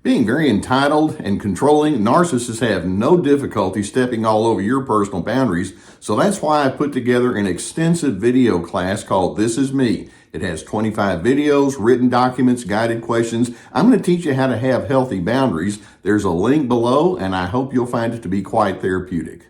Being very entitled and controlling, narcissists have no difficulty stepping all over your personal boundaries. So that's why I put together an extensive video class called This Is Me. It has 25 videos, written documents, guided questions. I'm going to teach you how to have healthy boundaries. There's a link below, and I hope you'll find it to be quite therapeutic.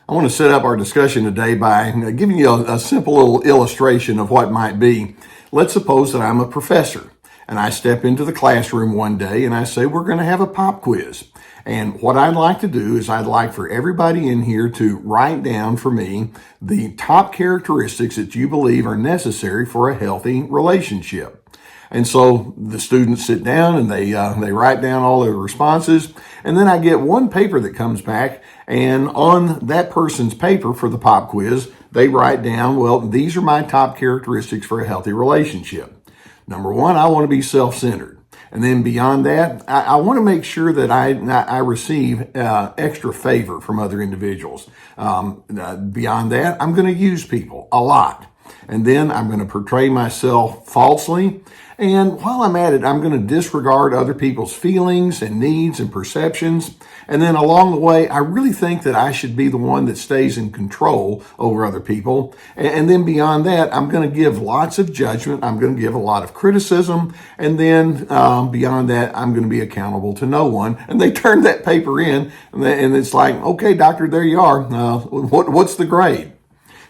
I want to set up our discussion today by giving you a simple little illustration of what might be. Let's suppose that I'm a professor and I step into the classroom one day and I say, we're going to have a pop quiz. And what I'd like to do is I'd like for everybody in here to write down for me the top characteristics that you believe are necessary for a healthy relationship. And so the students sit down and they write down all their responses. And then I get one paper that comes back, and on that person's paper for the pop quiz, they write down, well, these are my top characteristics for a healthy relationship. Number one, I want to be self-centered. And then beyond that, I want to make sure that I receive extra favor from other individuals. Beyond that, I'm going to use people a lot. And then I'm going to portray myself falsely. And while I'm at it, I'm going to disregard other people's feelings and needs and perceptions. And then along the way, I really think that I should be the one that stays in control over other people. And then beyond that, I'm going to give lots of judgment. I'm going to give a lot of criticism. And then beyond that, I'm going to be accountable to no one. And they turn that paper in, and it's like, okay, doctor, there you are. What's the grade?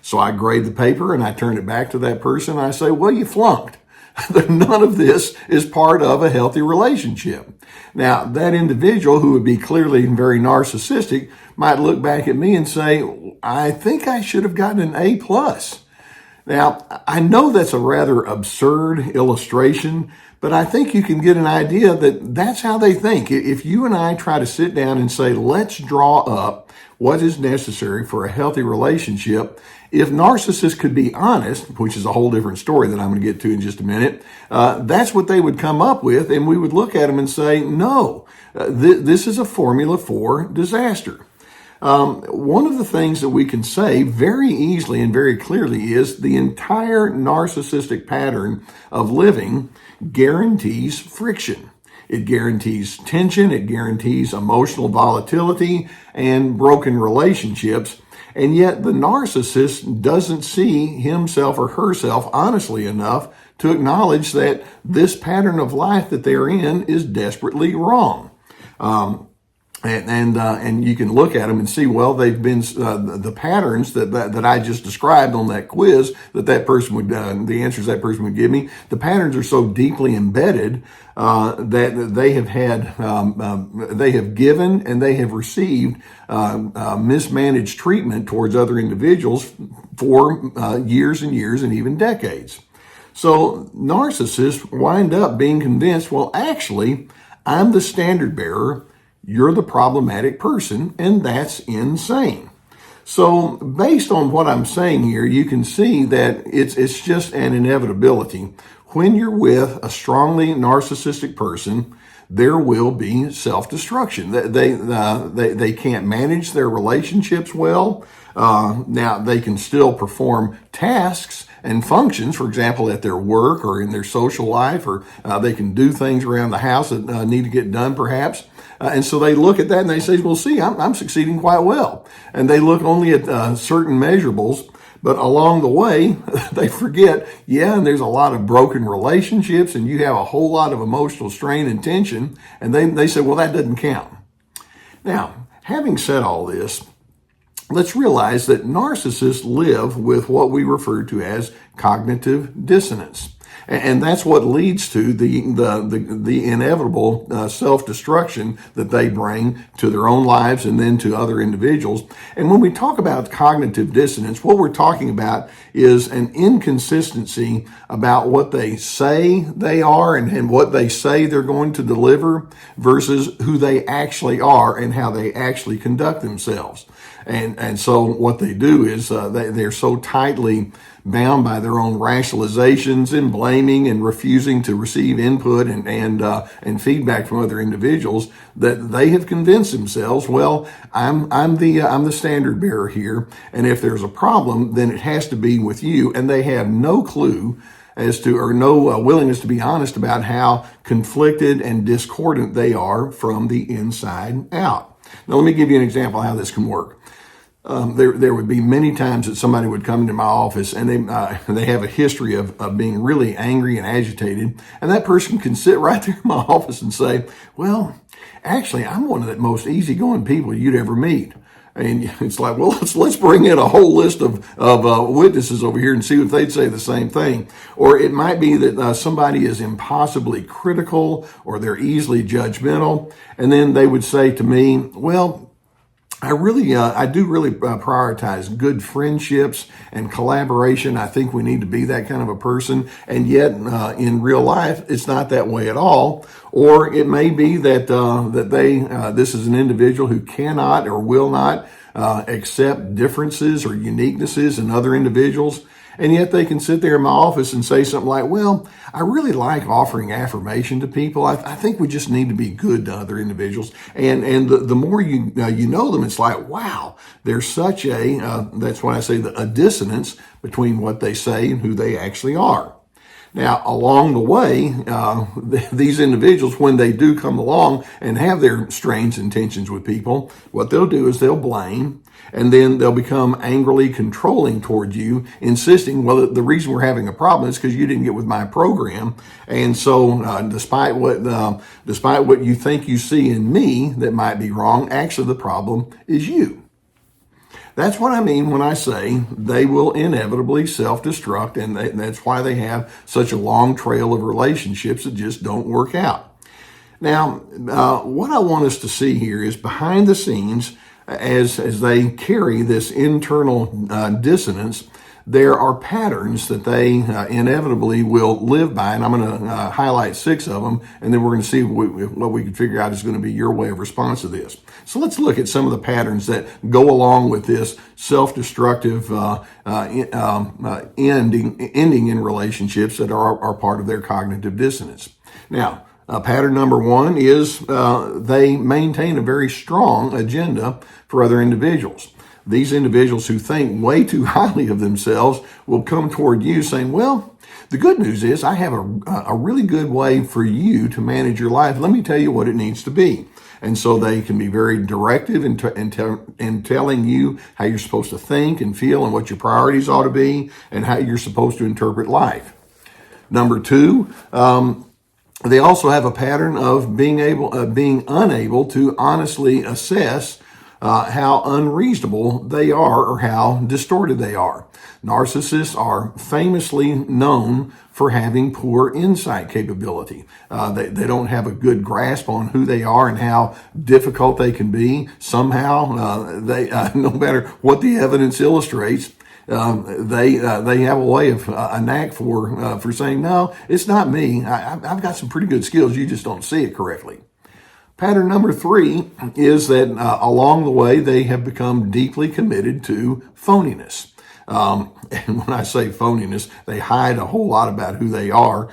So I grade the paper and I turn it back to that person. And I say, well, you flunked. None of this is part of a healthy relationship. Now, that individual who would be clearly very narcissistic might look back at me and say, I think I should have gotten an A+. Now, I know that's a rather absurd illustration, but I think you can get an idea that that's how they think. If you and I try to sit down and say, let's draw up what is necessary for a healthy relationship, if narcissists could be honest, which is a whole different story that I'm going to get to in just a minute, that's what they would come up with, and we would look at them and say, no, this is a formula for disaster. One of the things that we can say very easily and very clearly is the entire narcissistic pattern of living guarantees friction. It guarantees tension, it guarantees emotional volatility and broken relationships. And yet the narcissist doesn't see himself or herself honestly enough to acknowledge that this pattern of life that they're in is desperately wrong. And you can look at them and see, well, they've been the patterns that I just described on that quiz that person would the answers that person would give me. The patterns are so deeply embedded that they have they have given and they have received mismanaged treatment towards other individuals for years and years and even decades. So narcissists wind up being convinced, well, actually, I'm the standard bearer. You're the problematic person, and that's insane. So based on what I'm saying here, you can see that it's just an inevitability. When you're with a strongly narcissistic person, there will be self-destruction. They can't manage their relationships well. Now, they can still perform tasks and functions, for example, at their work or in their social life, or they can do things around the house that need to get done, perhaps. And so they look at that and they say, well, see, I'm succeeding quite well. And they look only at certain measurables, but along the way, they forget, and there's a lot of broken relationships and you have a whole lot of emotional strain and tension. And they say, well, that doesn't count. Now, having said all this, let's realize that narcissists live with what we refer to as cognitive dissonance. And that's what leads to the inevitable self-destruction that they bring to their own lives and then to other individuals. And when we talk about cognitive dissonance, what we're talking about is an inconsistency about what they say they are and what they say they're going to deliver versus who they actually are and how they actually conduct themselves. And so what they do is they're so tightly bound by their own rationalizations and blaming and refusing to receive input and feedback from other individuals that they have convinced themselves, well, I'm the standard bearer here, and if there's a problem, then it has to be with you, and they have no clue as to, or no willingness to be honest about how conflicted and discordant they are from the inside out. Now, let me give you an example of how this can work. There would be many times that somebody would come into my office and they have a history of being really angry and agitated, and that person can sit right there in my office and say, well, actually, I'm one of the most easygoing people you'd ever meet. And it's like, well, let's bring in a whole list of witnesses over here and see if they'd say the same thing. Or it might be that somebody is impossibly critical, or they're easily judgmental, and then they would say to me, well, I do really prioritize good friendships and collaboration. I think we need to be that kind of a person. And yet, in real life, it's not that way at all. Or it may be that this is an individual who cannot or will not accept differences or uniquenesses in other individuals. And yet they can sit there in my office and say something like, well, I really like offering affirmation to people. I think we just need to be good to other individuals. And the more you know them, it's like, wow, there's such that's why I say a dissonance between what they say and who they actually are. Now, along the way, these individuals, when they do come along and have their strange intentions with people, what they'll do is they'll blame, and then they'll become angrily controlling toward you, insisting, well, the reason we're having a problem is because you didn't get with my program. And so despite what you think you see in me that might be wrong, actually the problem is you. That's what I mean when I say they will inevitably self-destruct, and that's why they have such a long trail of relationships that just don't work out. Now, what I want us to see here is behind the scenes, as they carry this internal dissonance, there are patterns that they inevitably will live by, and I'm going to highlight 6 of them, and then we're going to see what we can figure out is going to be your way of response to this. So let's look at some of the patterns that go along with this self-destructive ending in relationships that are part of their cognitive dissonance. Now, pattern number 1 is they maintain a very strong agenda for other individuals. These individuals who think way too highly of themselves will come toward you saying, well, the good news is I have a really good way for you to manage your life. Let me tell you what it needs to be. And so they can be very directive in telling you how you're supposed to think and feel and what your priorities ought to be and how you're supposed to interpret life. Number 2, they also have a pattern of being unable to honestly assess how unreasonable they are or how distorted they are. Narcissists are famously known for having poor insight capability. They don't have a good grasp on who they are and how difficult they can be. Somehow, they no matter what the evidence illustrates, they have a way of a knack for saying, no, it's not me. I've got some pretty good skills. You just don't see it correctly. Pattern number 3 is that along the way, they have become deeply committed to phoniness. And when I say phoniness, they hide a whole lot about who they are.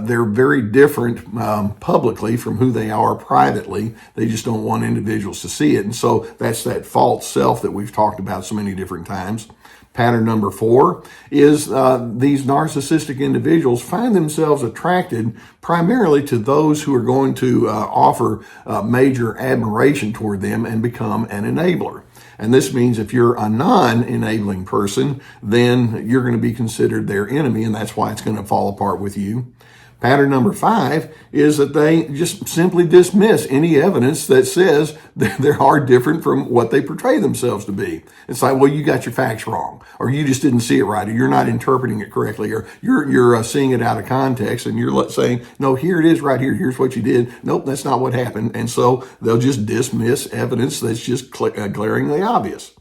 They're very different publicly from who they are privately. They just don't want individuals to see it. And so that's that false self that we've talked about so many different times. Pattern number 4 is these narcissistic individuals find themselves attracted primarily to those who are going to offer major admiration toward them and become an enabler. And this means if you're a non-enabling person, then you're going to be considered their enemy, and that's why it's going to fall apart with you. Pattern number 5 is that they just simply dismiss any evidence that says that they are different from what they portray themselves to be. It's like, well, you got your facts wrong, or you just didn't see it right, or you're not interpreting it correctly, or you're seeing it out of context, and you're saying, no, here it is right here. Here's what you did. Nope, that's not what happened. And so they'll just dismiss evidence that's just glaringly obvious.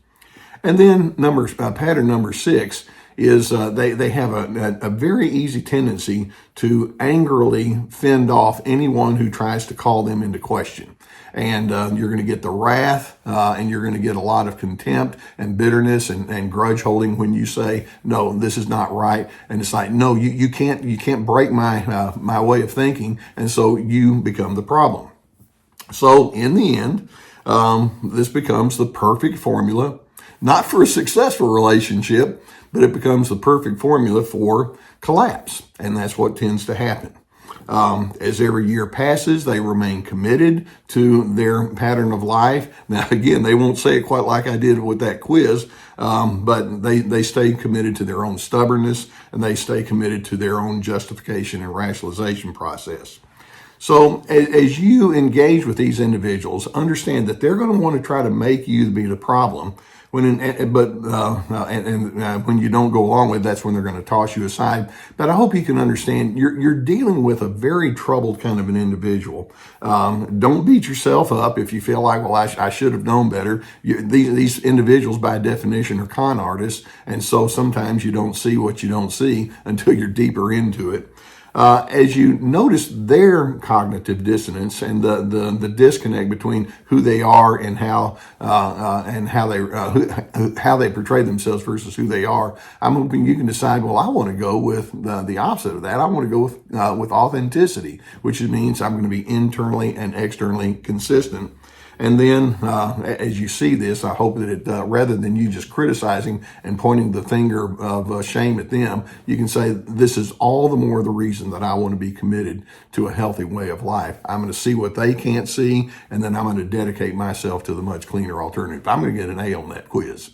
And then pattern number 6 is they have a very easy tendency to angrily fend off anyone who tries to call them into question. And you're going to get the wrath, and you're going to get a lot of contempt and bitterness and grudge holding when you say, no, this is not right. And it's like, no, you can't break my way of thinking. And so you become the problem. So in the end, this becomes the perfect formula, not for a successful relationship, but it becomes the perfect formula for collapse. And that's what tends to happen. As every year passes, they remain committed to their pattern of life. Now, again, they won't say it quite like I did with that quiz, but they stay committed to their own stubbornness, and they stay committed to their own justification and rationalization process. So as you engage with these individuals, understand that they're going to want to try to make you be the problem. When you don't go along with it, that's when they're going to toss you aside. But I hope you can understand you're dealing with a very troubled kind of an individual. Don't beat yourself up if you feel like, well, I should have known better. These individuals, by definition, are con artists, and so sometimes you don't see what you don't see until you're deeper into it. As you notice their cognitive dissonance and the disconnect between who they are and how they portray themselves versus who they are, I'm hoping you can decide, well, I want to go with the opposite of that. I want to go with authenticity, which means I'm going to be internally and externally consistent. And then, as you see this, I hope that rather than you just criticizing and pointing the finger of shame at them, you can say, this is all the more the reason that I want to be committed to a healthy way of life. I'm going to see what they can't see, and then I'm going to dedicate myself to the much cleaner alternative. I'm going to get an A on that quiz.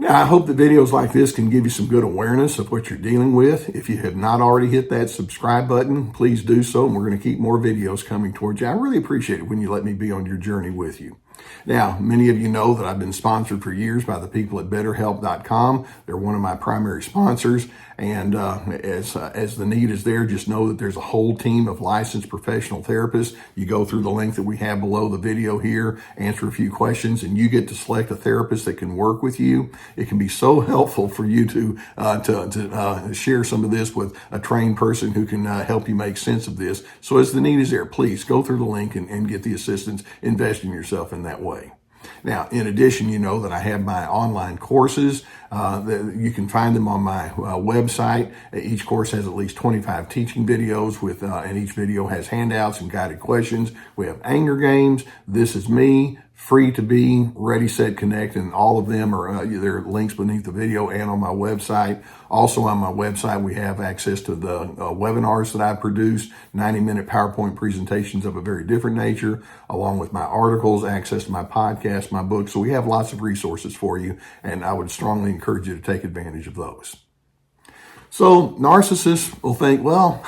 Now, I hope that videos like this can give you some good awareness of what you're dealing with. If you have not already hit that subscribe button, please do so, and we're going to keep more videos coming towards you. I really appreciate it when you let me be on your journey with you. Now, many of you know that I've been sponsored for years by the people at BetterHelp.com. They're one of my primary sponsors. And as the need is there, just know that there's a whole team of licensed professional therapists. You go through the link that we have below the video here, answer a few questions, and you get to select a therapist that can work with you. It can be so helpful for you to share some of this with a trained person who can help you make sense of this. So as the need is there, please go through the link and get the assistance. Invest in yourself in that way. Now, in addition, you know that I have my online courses. You can find them on my website. Each course has at least 25 teaching videos and each video has handouts and guided questions. We have anger games. This is me. Free to be, ready, set, connect, and all of them are there are links beneath the video and on my website. Also on my website, we have access to the webinars that I produce, 90-minute PowerPoint presentations of a very different nature, along with my articles, access to my podcast, my books. So we have lots of resources for you, and I would strongly encourage you to take advantage of those. So narcissists will think, well,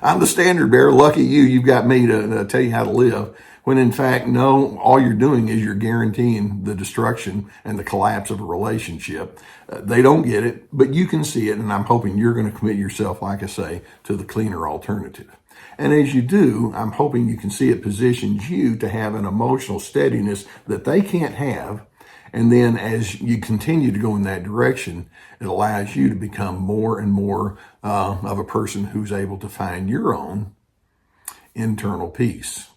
I'm the standard bearer. Lucky you, you've got me to tell you how to live. When in fact, no, all you're doing is you're guaranteeing the destruction and the collapse of a relationship. They don't get it, but you can see it, and I'm hoping you're going to commit yourself, like I say, to the cleaner alternative. And as you do, I'm hoping you can see it positions you to have an emotional steadiness that they can't have. And then as you continue to go in that direction, it allows you to become more and more of a person who's able to find your own internal peace.